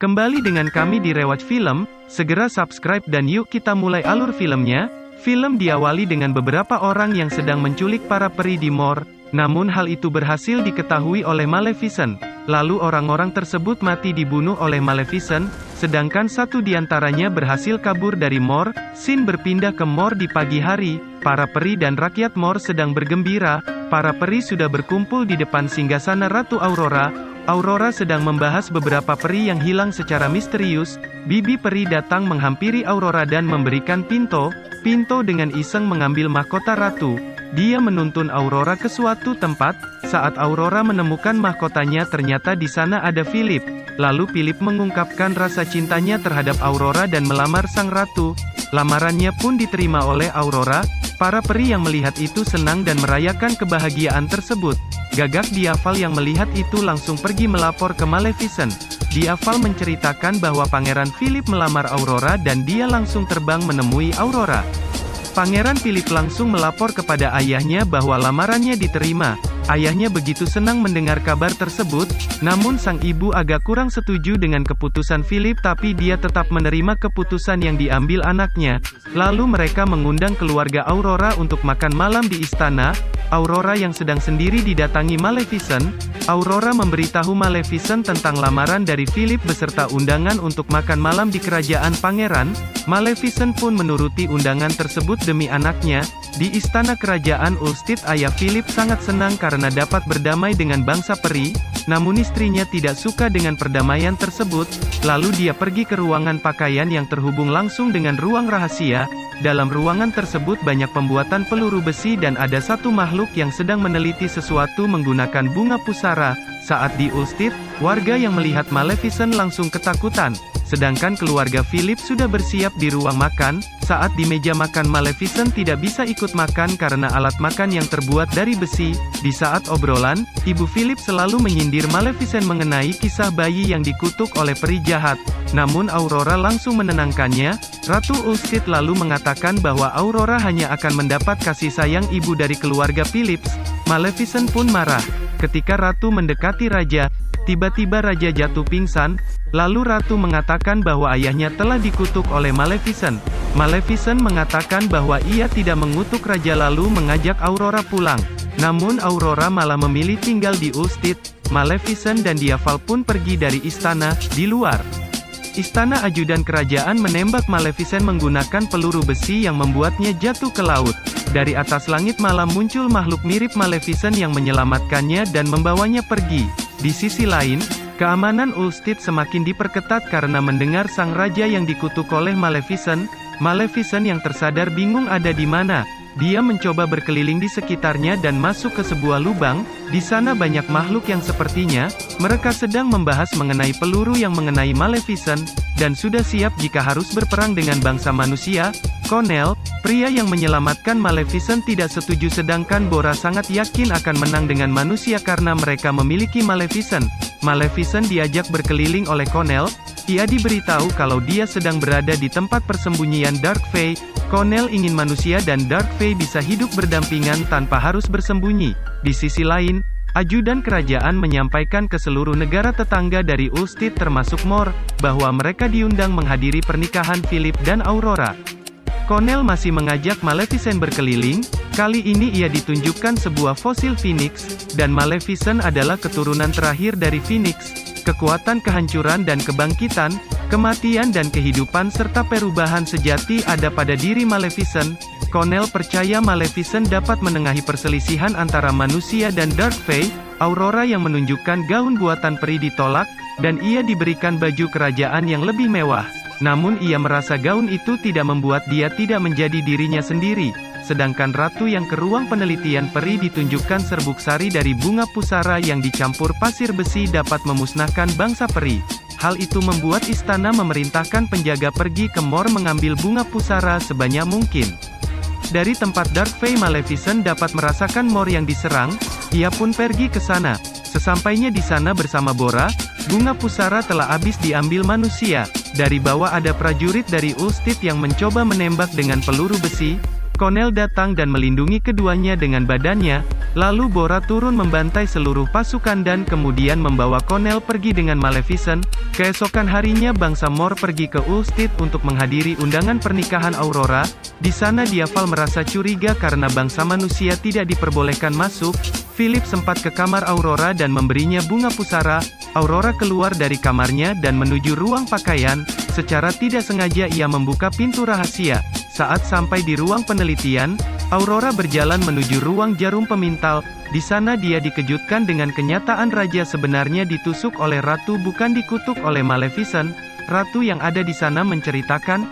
Kembali dengan kami di Rewatch Film, segera subscribe dan yuk kita mulai alur filmnya. Film diawali dengan beberapa orang yang sedang menculik para peri di Mor, namun hal itu berhasil diketahui oleh Maleficent. Lalu orang-orang tersebut mati dibunuh oleh Maleficent, sedangkan satu diantaranya berhasil kabur dari Mor. Scene berpindah ke Mor di pagi hari, para peri dan rakyat Mor sedang bergembira. Para peri sudah berkumpul di depan singgasana Ratu Aurora. Aurora sedang membahas beberapa peri yang hilang secara misterius. Bibi peri datang menghampiri Aurora dan memberikan Pinto. Pinto dengan iseng mengambil mahkota ratu. Dia menuntun Aurora ke suatu tempat. Saat Aurora menemukan mahkotanya, ternyata di sana ada Philip. Lalu Philip mengungkapkan rasa cintanya terhadap Aurora dan melamar sang ratu. Lamarannya pun diterima oleh Aurora. Para peri yang melihat itu senang dan merayakan kebahagiaan tersebut. Gagak Diaval yang melihat itu langsung pergi melapor ke Maleficent. Diaval menceritakan bahwa Pangeran Philip melamar Aurora dan dia langsung terbang menemui Aurora. Pangeran Philip langsung melapor kepada ayahnya bahwa lamarannya diterima. Ayahnya begitu senang mendengar kabar tersebut, namun sang ibu agak kurang setuju dengan keputusan Philip, tapi dia tetap menerima keputusan yang diambil anaknya. Lalu mereka mengundang keluarga Aurora untuk makan malam di istana. Aurora yang sedang sendiri didatangi Maleficent. Aurora memberitahu Maleficent tentang lamaran dari Philip beserta undangan untuk makan malam di kerajaan pangeran. Maleficent pun menuruti undangan tersebut demi anaknya. Di istana kerajaan Ulstead, ayah Philip sangat senang karena dapat berdamai dengan bangsa peri, namun istrinya tidak suka dengan perdamaian tersebut. Lalu dia pergi ke ruangan pakaian yang terhubung langsung dengan ruang rahasia. Dalam ruangan tersebut banyak pembuatan peluru besi dan ada satu makhluk yang sedang meneliti sesuatu menggunakan bunga pusara. Saat di Ulstead, warga yang melihat Maleficent langsung ketakutan. Sedangkan keluarga Philip sudah bersiap di ruang makan. Saat di meja makan, Maleficent tidak bisa ikut makan karena alat makan yang terbuat dari besi. Di saat obrolan, ibu Philip selalu menyindir Maleficent mengenai kisah bayi yang dikutuk oleh peri jahat. Namun Aurora langsung menenangkannya. Ratu Ulstead lalu mengatakan bahwa Aurora hanya akan mendapat kasih sayang ibu dari keluarga Philip. Maleficent pun marah. Ketika Ratu mendekati Raja, tiba-tiba Raja jatuh pingsan. Lalu Ratu mengatakan bahwa ayahnya telah dikutuk oleh Maleficent. Maleficent mengatakan bahwa ia tidak mengutuk Raja lalu mengajak Aurora pulang. Namun Aurora malah memilih tinggal di Ulstead. Maleficent dan Diaval pun pergi dari istana. Di luar istana, ajudan kerajaan menembak Maleficent menggunakan peluru besi yang membuatnya jatuh ke laut. Dari atas langit malam muncul makhluk mirip Maleficent yang menyelamatkannya dan membawanya pergi. Di sisi lain, keamanan Ulstead semakin diperketat karena mendengar sang raja yang dikutuk oleh Maleficent. Maleficent yang tersadar bingung ada di mana. Dia mencoba berkeliling di sekitarnya dan masuk ke sebuah lubang. Di sana banyak makhluk yang sepertinya mereka sedang membahas mengenai peluru yang mengenai Maleficent, dan sudah siap jika harus berperang dengan bangsa manusia. Cornel, pria yang menyelamatkan Maleficent, tidak setuju, sedangkan Bora sangat yakin akan menang dengan manusia karena mereka memiliki Maleficent. Maleficent diajak berkeliling oleh Cornel. Ia diberitahu kalau dia sedang berada di tempat persembunyian Dark Fae. Cornel ingin manusia dan Dark Fae bisa hidup berdampingan tanpa harus bersembunyi. Di sisi lain, ajudan kerajaan menyampaikan ke seluruh negara tetangga dari Ulstead termasuk Mor, bahwa mereka diundang menghadiri pernikahan Philip dan Aurora. Cornel masih mengajak Maleficent berkeliling. Kali ini ia ditunjukkan sebuah fosil Phoenix, dan Maleficent adalah keturunan terakhir dari Phoenix. Kekuatan kehancuran dan kebangkitan, kematian dan kehidupan serta perubahan sejati ada pada diri Maleficent. Cornel percaya Maleficent dapat menengahi perselisihan antara manusia dan Dark Fae. Aurora yang menunjukkan gaun buatan peri ditolak, dan ia diberikan baju kerajaan yang lebih mewah. Namun ia merasa gaun itu tidak membuat dia tidak menjadi dirinya sendiri. Sedangkan Ratu yang ke ruang penelitian peri ditunjukkan serbuk sari dari bunga pusara yang dicampur pasir besi dapat memusnahkan bangsa peri. Hal itu membuat istana memerintahkan penjaga pergi ke Mor mengambil bunga pusara sebanyak mungkin. Dari tempat Dark Fae, Maleficent dapat merasakan Mor yang diserang. Ia pun pergi ke sana. Sesampainya di sana bersama Bora, bunga pusara telah habis diambil manusia. Dari bawah ada prajurit dari Ulstead yang mencoba menembak dengan peluru besi. Cornel datang dan melindungi keduanya dengan badannya. Lalu Bora turun membantai seluruh pasukan dan kemudian membawa Connell pergi dengan Maleficent. Keesokan harinya bangsa Mor pergi ke Ulstead untuk menghadiri undangan pernikahan Aurora. Di sana Diaval merasa curiga karena bangsa manusia tidak diperbolehkan masuk. Philip sempat ke kamar Aurora dan memberinya bunga pusara. Aurora keluar dari kamarnya dan menuju ruang pakaian. Secara tidak sengaja ia membuka pintu rahasia. Saat sampai di ruang penelitian, Aurora berjalan menuju ruang jarum pemintal. Di sana dia dikejutkan dengan kenyataan raja sebenarnya ditusuk oleh ratu bukan dikutuk oleh Maleficent. Ratu yang ada di sana menceritakan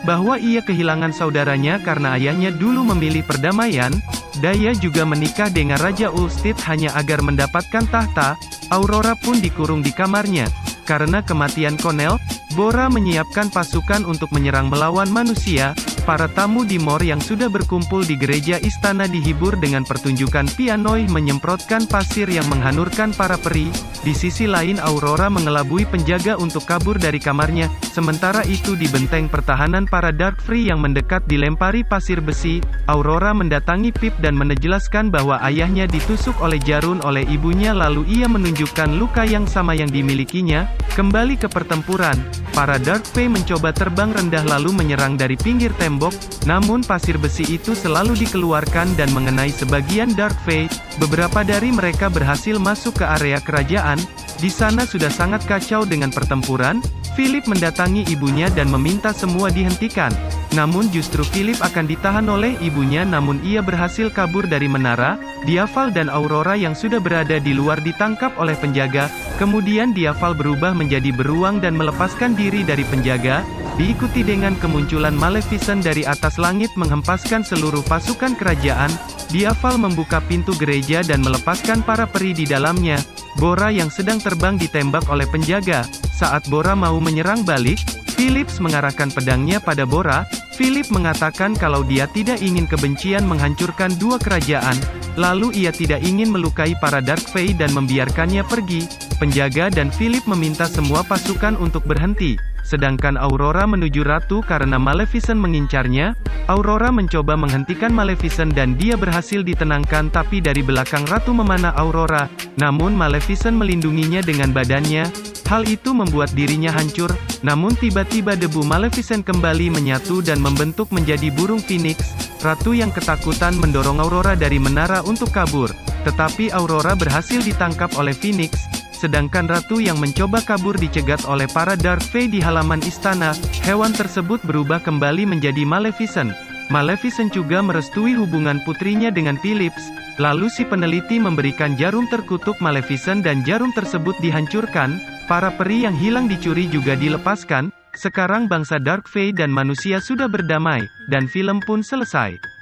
bahwa ia kehilangan saudaranya karena ayahnya dulu memilih perdamaian. Daya juga menikah dengan Raja Ulstead hanya agar mendapatkan tahta. Aurora pun dikurung di kamarnya. Karena kematian Connell, Bora menyiapkan pasukan untuk menyerang melawan manusia. Para tamu di Mor yang sudah berkumpul di gereja istana dihibur dengan pertunjukan pianoi menyemprotkan pasir yang menghanurkan para peri. Di sisi lain Aurora mengelabui penjaga untuk kabur dari kamarnya. Sementara itu di benteng pertahanan para Darkfree yang mendekat dilempari pasir besi. Aurora mendatangi Pip dan menjelaskan bahwa ayahnya ditusuk oleh Jarun oleh ibunya lalu ia menunjukkan luka yang sama yang dimilikinya. Kembali ke pertempuran, para Darkfree mencoba terbang rendah lalu menyerang dari pinggir tembok, namun pasir besi itu selalu dikeluarkan dan mengenai sebagian Darkfree. Beberapa dari mereka berhasil masuk ke area kerajaan. Di sana sudah sangat kacau dengan pertempuran. Philip mendatangi ibunya dan meminta semua dihentikan. Namun justru Philip akan ditahan oleh ibunya namun ia berhasil kabur dari menara. Diaval dan Aurora yang sudah berada di luar ditangkap oleh penjaga. Kemudian Diaval berubah menjadi beruang dan melepaskan diri dari penjaga. Diikuti dengan kemunculan Maleficent dari atas langit menghempaskan seluruh pasukan kerajaan. Diaval membuka pintu gereja dan melepaskan para peri di dalamnya. Bora yang sedang terbang ditembak oleh penjaga. Saat Bora mau menyerang balik, Philip mengarahkan pedangnya pada Bora. Philip mengatakan kalau dia tidak ingin kebencian menghancurkan dua kerajaan. Lalu ia tidak ingin melukai para Darkfree dan membiarkannya pergi. Penjaga dan Philip meminta semua pasukan untuk berhenti. Sedangkan Aurora menuju ratu karena Maleficent mengincarnya. Aurora mencoba menghentikan Maleficent dan dia berhasil ditenangkan tapi dari belakang ratu memanah Aurora. Namun Maleficent melindunginya dengan badannya. Hal itu membuat dirinya hancur. Namun tiba-tiba debu Maleficent kembali menyatu dan membentuk menjadi burung Phoenix. Ratu yang ketakutan mendorong Aurora dari menara untuk kabur. Tetapi Aurora berhasil ditangkap oleh Phoenix. Sedangkan ratu yang mencoba kabur dicegat oleh para Darkfree di halaman istana. Hewan tersebut berubah kembali menjadi Maleficent. Maleficent juga merestui hubungan putrinya dengan Philip. Lalu si peneliti memberikan jarum terkutuk Maleficent dan jarum tersebut dihancurkan. Para peri yang hilang dicuri juga dilepaskan. Sekarang bangsa Darkfree dan manusia sudah berdamai, dan film pun selesai.